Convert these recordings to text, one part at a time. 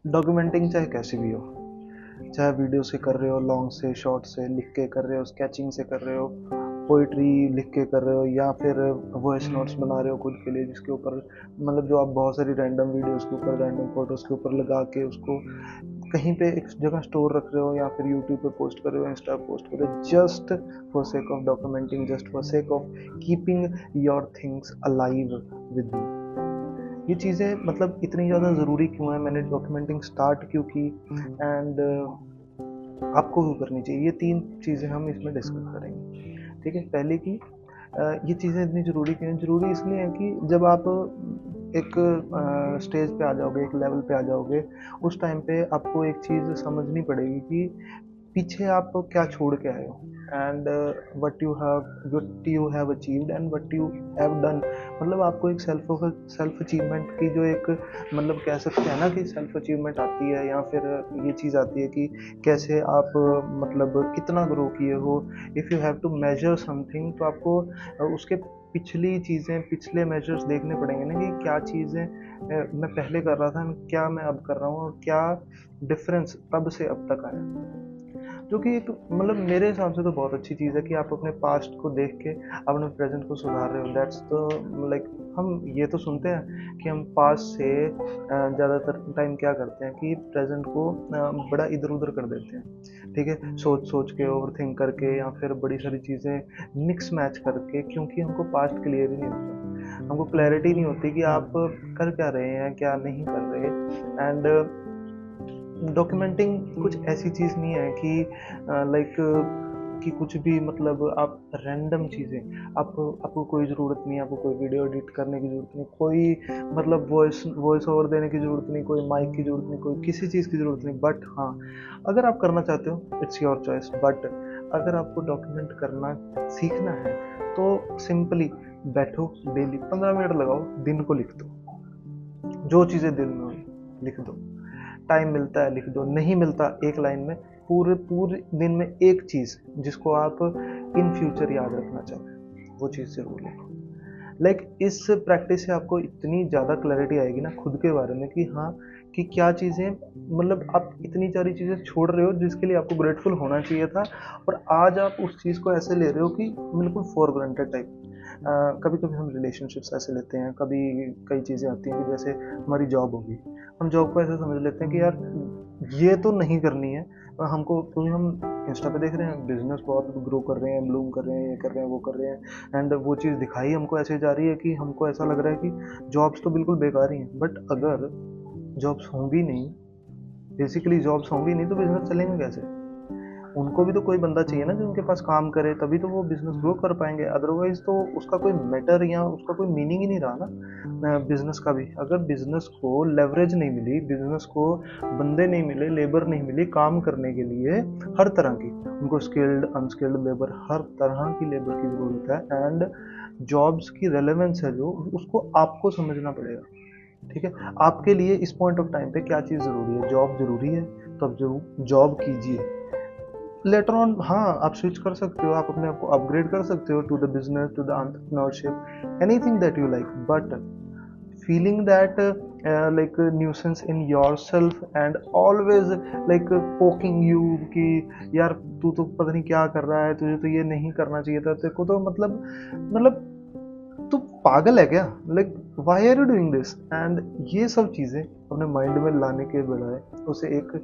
Documenting चाहे कैसी भी हो, चाहे वीडियो से कर रहे हो, लॉन्ग से, शॉर्ट से, लिख के कर रहे हो, स्केचिंग से कर रहे हो, पोइट्री लिख के कर रहे हो, या फिर वॉइस नोट्स बना रहे हो खुद के लिए, जिसके ऊपर मतलब जो आप बहुत सारी रैंडम वीडियोस के ऊपर, रैंडम फोटोज़ के ऊपर लगा के उसको कहीं पे एक जगह स्टोर रख रहे हो, या फिर यूट्यूब पे पोस्ट कर रहे हो, इंस्टा पे पोस्ट कर रहे हो, just for sake of documenting, just for sake of keeping your things alive with you. ये चीज़ें मतलब इतनी ज़्यादा ज़रूरी क्यों है, मैंने डॉक्यूमेंटिंग स्टार्ट क्यों की, एंड आपको क्यों करनी चाहिए, ये 3 चीज़ें हम इसमें डिस्कस करेंगे। ठीक है, पहले की ये चीज़ें इतनी ज़रूरी क्यों हैं? ज़रूरी इसलिए है कि जब आप एक स्टेज पे आ जाओगे, एक लेवल पे आ जाओगे, उस टाइम पे आपको एक चीज़ समझनी पड़ेगी कि पीछे आप क्या छोड़ के आए हो, and what you have achieved and what you have done. मतलब आपको एक सेल्फ अचीवमेंट की जो एक मतलब कह सकते हैं ना कि सेल्फ अचीवमेंट आती है, या फिर ये चीज़ आती है कि कैसे आप मतलब कितना ग्रो किए हो। If you have to measure something, तो आपको उसके पिछली चीज़ें, पिछले मेजर्स देखने पड़ेंगे ना कि क्या चीज़ें मैं पहले कर रहा था, क्या मैं अब कर रहा हूँ, और क्या डिफरेंस तब से अब तक आया। जो कि एक मतलब मेरे हिसाब से तो बहुत अच्छी चीज़ है कि आप अपने पास्ट को देख के अपने प्रेजेंट को सुधार रहे हो। दैट्स तो लाइक हम ये तो सुनते हैं कि हम पास्ट से ज़्यादातर टाइम क्या करते हैं कि प्रेजेंट को बड़ा इधर उधर कर देते हैं। ठीक है, सोच सोच के, ओवर थिंक करके, या फिर बड़ी सारी चीज़ें मिक्स मैच करके, क्योंकि हमको पास्ट क्लियर ही नहीं होता, हमको क्लैरिटी नहीं होती कि आप कर क्या रहे हैं, क्या नहीं कर रहे। एंड डॉक्यूमेंटिंग कुछ ऐसी चीज़ नहीं है कि लाइक कि कुछ भी मतलब आप रैंडम चीज़ें, आपको कोई ज़रूरत नहीं है, आपको कोई वीडियो एडिट करने की ज़रूरत नहीं, कोई मतलब वॉइस ओवर देने की ज़रूरत नहीं, कोई माइक की ज़रूरत नहीं, कोई किसी चीज़ की ज़रूरत नहीं। बट हाँ, अगर आप करना चाहते हो, इट्स योर चॉइस। बट अगर आपको डॉक्यूमेंट करना सीखना है, तो सिंपली बैठो, डेली 15 मिनट लगाओ, दिन को लिख दो, जो चीज़ें दिल में हुई लिख दो। टाइम मिलता है लिख दो, नहीं मिलता एक लाइन में, पूरे पूरे दिन में एक चीज़ जिसको आप इन फ्यूचर याद रखना चाहते हैं, वो चीज़ ज़रूर लिखो। लाइक इस प्रैक्टिस से आपको इतनी ज़्यादा क्लैरिटी आएगी ना खुद के बारे में कि हाँ, कि क्या चीज़ें मतलब आप इतनी सारी चीज़ें छोड़ रहे हो जिसके लिए आपको ग्रेटफुल होना चाहिए था, और आज आप उस चीज़ को ऐसे ले रहे हो कि बिल्कुल फॉर ग्रांटेड टाइप। कभी कभी हम रिलेशनशिप्स ऐसे लेते हैं, कभी कई चीज़ें आती हैं कि जैसे हमारी जॉब होगी, हम जॉब को ऐसे समझ लेते हैं कि यार ये तो नहीं करनी है हमको, क्योंकि हम इंस्टा पे देख रहे हैं बिजनेस बहुत ग्रो कर रहे हैं, ब्लूम कर रहे हैं, ये कर रहे हैं, वो कर रहे हैं, एंड वो चीज़ दिखाई हमको ऐसे जा रही है कि हमको ऐसा लग रहा है कि जॉब्स तो बिल्कुल बेकार ही हैं। बट अगर जॉब्स होंगी नहीं, बेसिकली जॉब्स होंगी नहीं, तो बिजनेस चलेंगे कैसे? उनको भी तो कोई बंदा चाहिए ना जो उनके पास काम करे, तभी तो वो बिजनेस ग्रो कर पाएंगे। अदरवाइज तो उसका कोई मैटर या उसका कोई मीनिंग ही नहीं रहा ना बिजनेस का भी। अगर बिजनेस को लेवरेज नहीं मिली, बिजनेस को बंदे नहीं मिले, लेबर नहीं मिली काम करने के लिए, हर तरह की उनको स्किल्ड अनस्किल्ड लेबर, हर तरह की लेबर की ज़रूरत है। एंड जॉब्स की रेलेवेंस है जो, उसको आपको समझना पड़ेगा। ठीक है, आपके लिए इस पॉइंट ऑफ टाइम पे क्या चीज़ ज़रूरी है? जॉब ज़रूरी है, तो अब जरूर जॉब कीजिए। लेटर ऑन हाँ, आप स्विच कर सकते हो, आप अपने आप को अपग्रेड कर सकते हो to the business, to the entrepreneurship, anything that you like. But feeling that like nuisance in your self, and always like poking you कि यार तू तो पता नहीं क्या कर रहा है, तुझे तो ये नहीं करना चाहिए था, तेरे को तो मतलब तू पागल है क्या, like why are you doing this. And ये सब चीज़ें अपने माइंड में लाने के बजाय उसे एक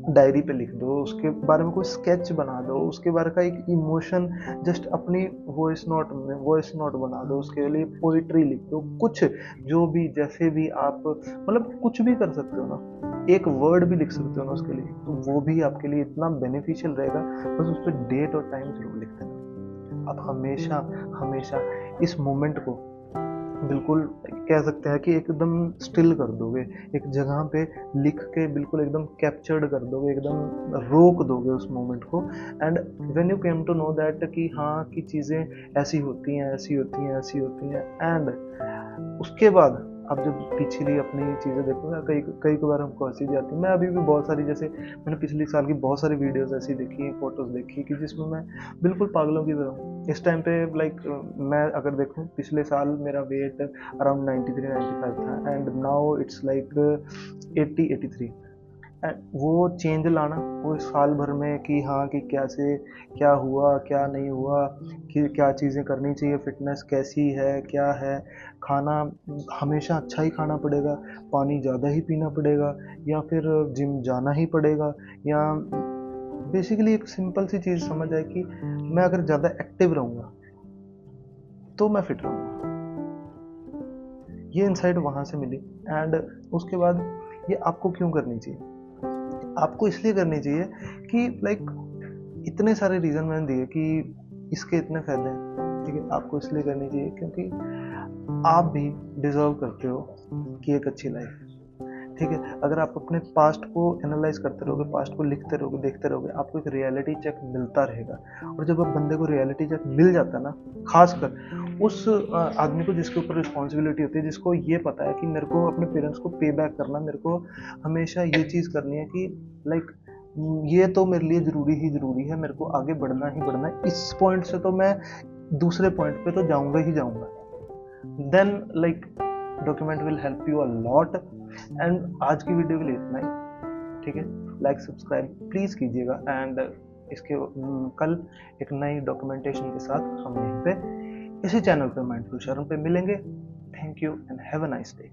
डायरी पे लिख दो, उसके बारे में कोई स्केच बना दो, उसके बारे का एक इमोशन जस्ट अपनी वॉइस नोट बना दो, उसके लिए पोइट्री लिख दो, कुछ जो भी जैसे भी आप मतलब कुछ भी कर सकते हो ना, एक वर्ड भी लिख सकते हो ना उसके लिए, तो वो भी आपके लिए इतना बेनिफिशियल रहेगा। बस उस पर डेट और टाइम जरूर लिख देना। आप हमेशा हमेशा इस मोमेंट को बिल्कुल कह सकते हैं कि एकदम स्टिल कर दोगे, एक जगह पे लिख के बिल्कुल एकदम कैप्चर्ड कर दोगे, एकदम रोक दोगे उस मोमेंट को। And when you came to know that कि हाँ कि चीज़ें ऐसी होती हैं, ऐसी होती हैं, ऐसी होती हैं, एंड उसके बाद आप जब पिछली अपनी चीज़ें देखोगे, कई कई बार हमको हंसी भी आती है। मैं अभी भी बहुत सारी, जैसे मैंने पिछले साल की बहुत सारी वीडियोस ऐसी देखी हैं, फोटोज़ देखी कि जिसमें मैं बिल्कुल पागलों की तरह हूँ। इस टाइम पे लाइक मैं अगर देखूँ, पिछले साल मेरा वेट अराउंड 93-95 था, एंड नाउ इट्स लाइक 80-83। वो चेंज लाना वो साल भर में, कि हाँ कि कैसे क्या हुआ क्या नहीं हुआ, कि क्या चीज़ें करनी चाहिए, फिटनेस कैसी है क्या है, खाना हमेशा अच्छा ही खाना पड़ेगा, पानी ज़्यादा ही पीना पड़ेगा, या फिर जिम जाना ही पड़ेगा, या बेसिकली एक सिंपल सी चीज़ समझ आए कि मैं अगर ज़्यादा एक्टिव रहूँगा तो मैं फिट रहूँगा। ये इनसाइट वहाँ से मिली। एंड उसके बाद ये आपको क्यों करनी चाहिए? आपको इसलिए करनी चाहिए कि लाइक इतने सारे रीज़न मैंने दिए कि इसके इतने फ़ायदे हैं, ठीक है? आपको इसलिए करनी चाहिए क्योंकि आप भी डिज़र्व करते हो कि एक अच्छी लाइफ़, ठीक है? अगर आप अपने पास्ट को एनालाइज़ करते रहोगे, पास्ट को लिखते रहोगे, देखते रहोगे, आपको एक रियलिटी चेक मिलता रहेगा। और जब अब बंदे को रियलिटी चेक मिल जाता है ना, ख़ासकर उस आदमी को जिसके ऊपर रिस्पॉन्सिबिलिटी होती है, जिसको ये पता है कि मेरे को अपने पेरेंट्स को पे बैक करना, मेरे को हमेशा ये चीज़ करनी है कि लाइक ये तो मेरे लिए ज़रूरी ही ज़रूरी है, मेरे को आगे बढ़ना ही बढ़ना है। इस पॉइंट से तो मैं दूसरे पॉइंट पे तो जाऊँगा ही जाऊँगा। Then like document will help you a lot. And आज की वीडियो के लिए इतना ही, ठीक है? लाइक सब्सक्राइब प्लीज़ कीजिएगा। एंड इसके कल एक नई डॉक्यूमेंटेशन के साथ हम यहीं पे इसी चैनल पे माइंडफुल शर्म पे मिलेंगे। Thank you and have a nice day.